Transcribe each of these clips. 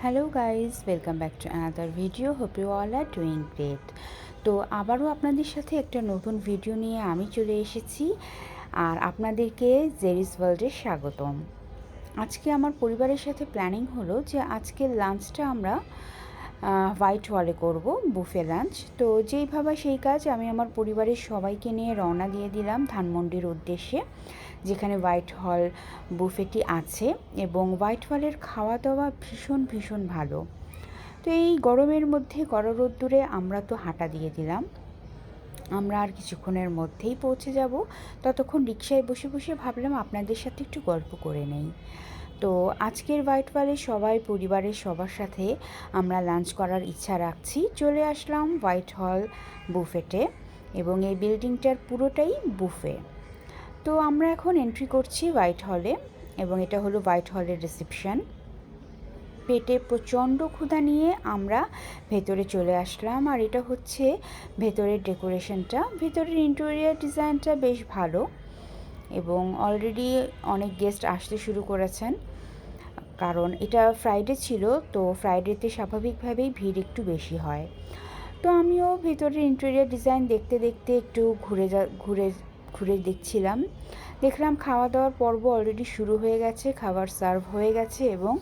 Hello guys, welcome back to another video. Hope you all are doing great. তো আবারও আপনাদের সাথে একটা নতুন ভিডিও নিয়ে আমি চলে এসেছি, আর আপনাদেরকে জেরিস ওয়ার্ল্ডে স্বাগতম। আজকে আমার পরিবারের সাথে প্ল্যানিং হলো যে আজকের লাঞ্চটা আমরা হোয়াইট হলে করব, বুফে লাঞ্চ। তো যেইভাবে সেই কাজ, আমি আমার পরিবারের সবাইকে নিয়ে রওনা দিয়ে দিলাম ধানমন্ডির উদ্দেশ্যে, যেখানে হোয়াইট হল বুফেটি আছে। এবং হোয়াইট হলের খাওয়া দাওয়া ভীষণ ভীষণ ভালো। তো এই গরমের মধ্যে কড়া রোদ্দুরে আমরা তো হাঁটা দিয়ে দিলাম। আমরা আর কিছুক্ষণের মধ্যেই পৌঁছে যাব। ততক্ষণ রিকশায় বসে বসে ভাবলাম আপনাদের সাথে একটু গল্প করে নেই। তো আজকের হোয়াইট হলে সবাই পরিবারের সবার সাথে আমরা লাঞ্চ করার ইচ্ছা রাখছি। চলে আসলাম হোয়াইট হল বুফেটে, এবং এই বিল্ডিংটার পুরোটাই বুফে। তো আমরা এখন এন্ট্রি করছি হোয়াইট হলে, এবং এটা হলো হোয়াইট হলের রিসেপশন। পেটে প্রচণ্ড ক্ষুধা নিয়ে আমরা ভেতরে চলে আসলাম, আর এটা হচ্ছে ভেতরের ডেকোরেশনটা। ভেতরের ইন্টেরিয়ার ডিজাইনটা বেশ ভালো, এবং অলরেডি অনেক গেস্ট আসতে শুরু করেছেন, কারণ এটা ফ্রাইডে ছিল। তো ফ্রাইডেতে স্বাভাবিকভাবেই ভিড় একটু বেশি হয়। তো আমিও ভেতরের ইন্টেরিয়ার ডিজাইন দেখতে দেখতে একটু ঘুরে ঘুরে দেখছিলাম। দেখলাম খাওয়া দাওয়ার পর্ব অলরেডি শুরু হয়ে গেছে, খাবার সার্ভ হয়ে গেছে, এবং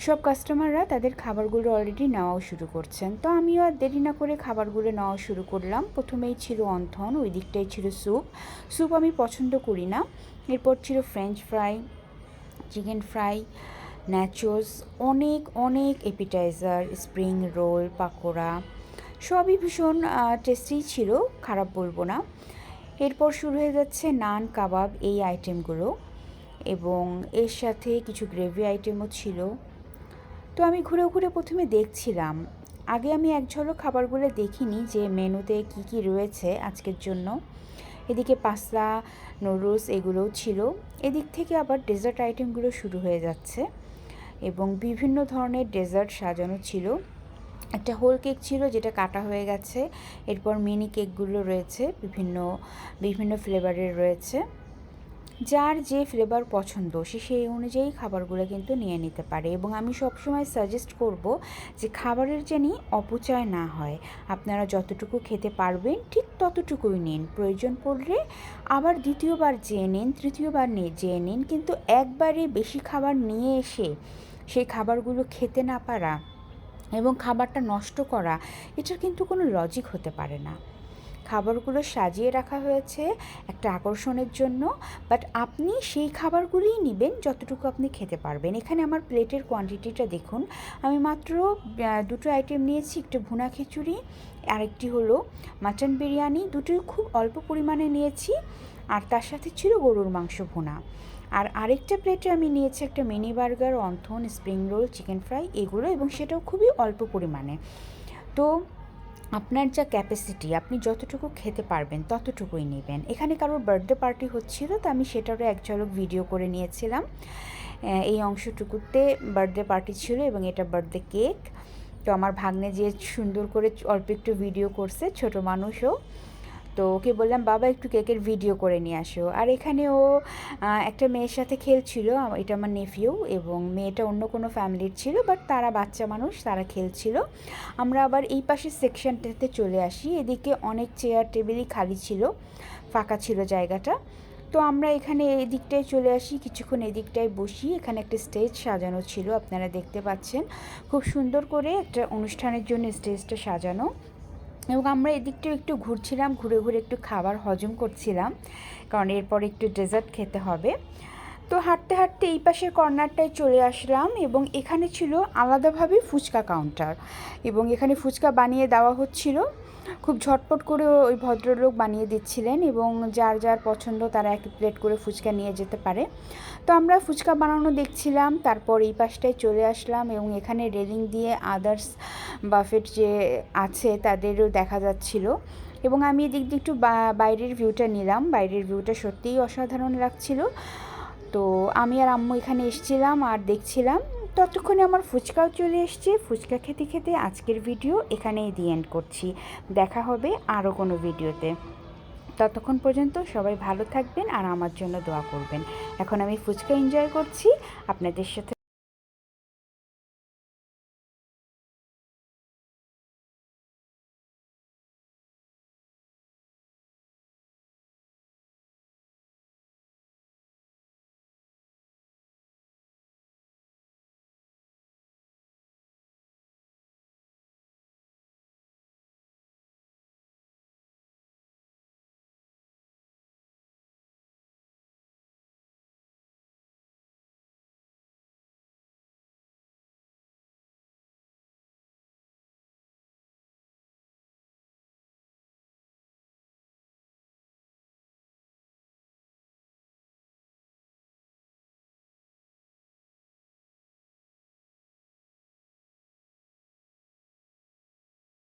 সব কাস্টমাররা তাদের খাবারগুলো অলরেডি নেওয়াও শুরু করছেন। তো আমিও আর দেরি না করে খাবারগুলো নেওয়া শুরু করলাম। প্রথমেই ছিল অন্থন, ওই দিকটাই ছিল স্যুপ আমি পছন্দ করি না। এরপর ছিল French fry, chicken fry, nachos, অনেক অনেক এপিটাইজার, স্প্রিং রোল, পাকোড়া, সবই ভীষণ টেস্টি ছিল, খারাপ বলবো না। এরপর শুরু হয়ে যাচ্ছে নান, কাবাব, এই আইটেমগুলো, এবং এর সাথে কিছু গ্রেভি আইটেমও ছিল। তো আমি ঘুরে ঘুরে প্রথমে দেখছিলাম। আগে আমি এক ঝলক খাবারগুলো দেখিনি যে মেনুতে কি কি রয়েছে আজকের জন্য। এদিকে পাস্তা, নুডলস এগুলোও ছিল। এদিক থেকে আবার ডেজার্ট আইটেমগুলো শুরু হয়ে যাচ্ছে, এবং বিভিন্ন ধরনের ডেজার্ট সাজানো ছিল। একটা হোল কেক ছিল যেটা কাটা হয়ে গেছে। এরপর মিনি কেকগুলো রয়েছে, বিভিন্ন বিভিন্ন ফ্লেভারের রয়েছে। যার যে ফ্লেভার পছন্দ সে সেই অনুযায়ী খাবারগুলো কিন্তু নিয়ে নিতে পারে। এবং আমি সবসময় সাজেস্ট করব যে খাবারের যেন অপচয় না হয়। আপনারা যতটুকু খেতে পারবেন ঠিক ততটুকুই নিন, প্রয়োজন পড়লে আবার দ্বিতীয়বার যেয়ে নিন, তৃতীয়বার যেয়ে নিন। কিন্তু একবারে বেশি খাবার নিয়ে এসে সেই খাবারগুলো খেতে না পারা এবং খাবারটা নষ্ট করা, এটার কিন্তু কোনো লজিক হতে পারে না। খাবারগুলো সাজিয়ে রাখা হয়েছে একটা আকর্ষণের জন্য, বাট আপনি সেই খাবারগুলিই নেবেন যতটুকু আপনি খেতে পারবেন। এখানে আমার প্লেটের কোয়ান্টিটিটা দেখুন, আমি মাত্র দুটো আইটেম নিয়েছি, একটা ভুনা খিচুড়ি, আরেকটি হলো মাটন বিরিয়ানি। দুটোই খুব অল্প পরিমাণে নিয়েছি, আর তার সাথে ছিল গরুর মাংস ভুনা। আর আরেকটা প্লেটে আমি নিয়েছি একটা mini burger, wonton, spring roll, chicken fry এগুলো, এবং সেটাও খুবই অল্প পরিমাণে। তো আপনার যা ক্যাপাসিটি, আপনি যতটুকু খেতে পারবেন ততটুকুই নেবেন। এখানে কারোর বার্থডে পার্টি হচ্ছিল, তো আমি সেটারও এক ঝলক ভিডিও করে নিয়েছিলাম। এই অংশটুকুতে বার্থডে পার্টি ছিল, এবং এটা বার্থডে কেক। তো আমার ভাগ্নে যে সুন্দর করে অল্প একটু ভিডিও করছে, ছোট মানুষও। তো ওকে বললাম, বাবা একটু কেকের ভিডিও করে নিয়ে আসো। আর এখানে ও একটা মেয়ের সাথে খেলছিল, এটা আমার নেফিউ, এবং মেয়েটা অন্য কোনো ফ্যামিলির ছিল, বাট তারা বাচ্চা মানুষ, তারা খেলছিল। আমরা আবার এই পাশের সেকশনটাতে চলে আসি। এদিকে অনেক চেয়ার টেবিলই খালি ছিল, ফাঁকা ছিল জায়গাটা। তো আমরা এখানে এই দিকটায় চলে আসি, কিছুক্ষণ এদিকটায় বসি। এখানে একটা স্টেজ সাজানো ছিল, আপনারা দেখতে পাচ্ছেন, খুব সুন্দর করে একটা অনুষ্ঠানের জন্য স্টেজটা সাজানো। এবং আমরা এদিকটাও একটু ঘুরছিলাম, ঘুরে ঘুরে একটু খাবার হজম করছিলাম, কারণ এরপর একটু ডেজার্ট খেতে হবে। তো হাঁটতে হাঁটতে এই পাশের কর্নারটায় চলে আসলাম, এবং এখানে ছিল আলাদাভাবে ফুচকা কাউন্টার, এবং এখানে ফুচকা বানিয়ে দেওয়া হচ্ছিল। খুব ঝটপট করে ওই ভদ্রলোক বানিয়ে দিচ্ছিলেন, এবং যার যার পছন্দ তারা এক প্লেট করে ফুচকা নিয়ে যেতে পারে। তো আমরা ফুচকা বানানো দেখছিলাম, তারপর এই পাশটায় চলে আসলাম, এবং এখানে রেলিং দিয়ে আদার্স বাফেট যে আছে তাদেরও দেখা যাচ্ছিল। এবং আমি এদিক দিয়ে একটু বাইরের ভিউটা নিলাম। বাইরের ভিউটা সত্যিই অসাধারণ লাগছিল। তো আমি আর আম্মু এখানে এসেছিলাম আর দেখছিলাম। ততক্ষণে আমার ফুচকাও চলে এসছে। ফুচকা খেতে খেতে আজকের ভিডিও এখানেই দি এন্ড করছি। দেখা হবে আরও কোনো ভিডিওতে। ততক্ষণ পর্যন্ত সবাই ভালো থাকবেন আর আমার জন্য দোয়া করবেন। এখন আমি ফুচকা এনজয় করছি আপনাদের সাথে।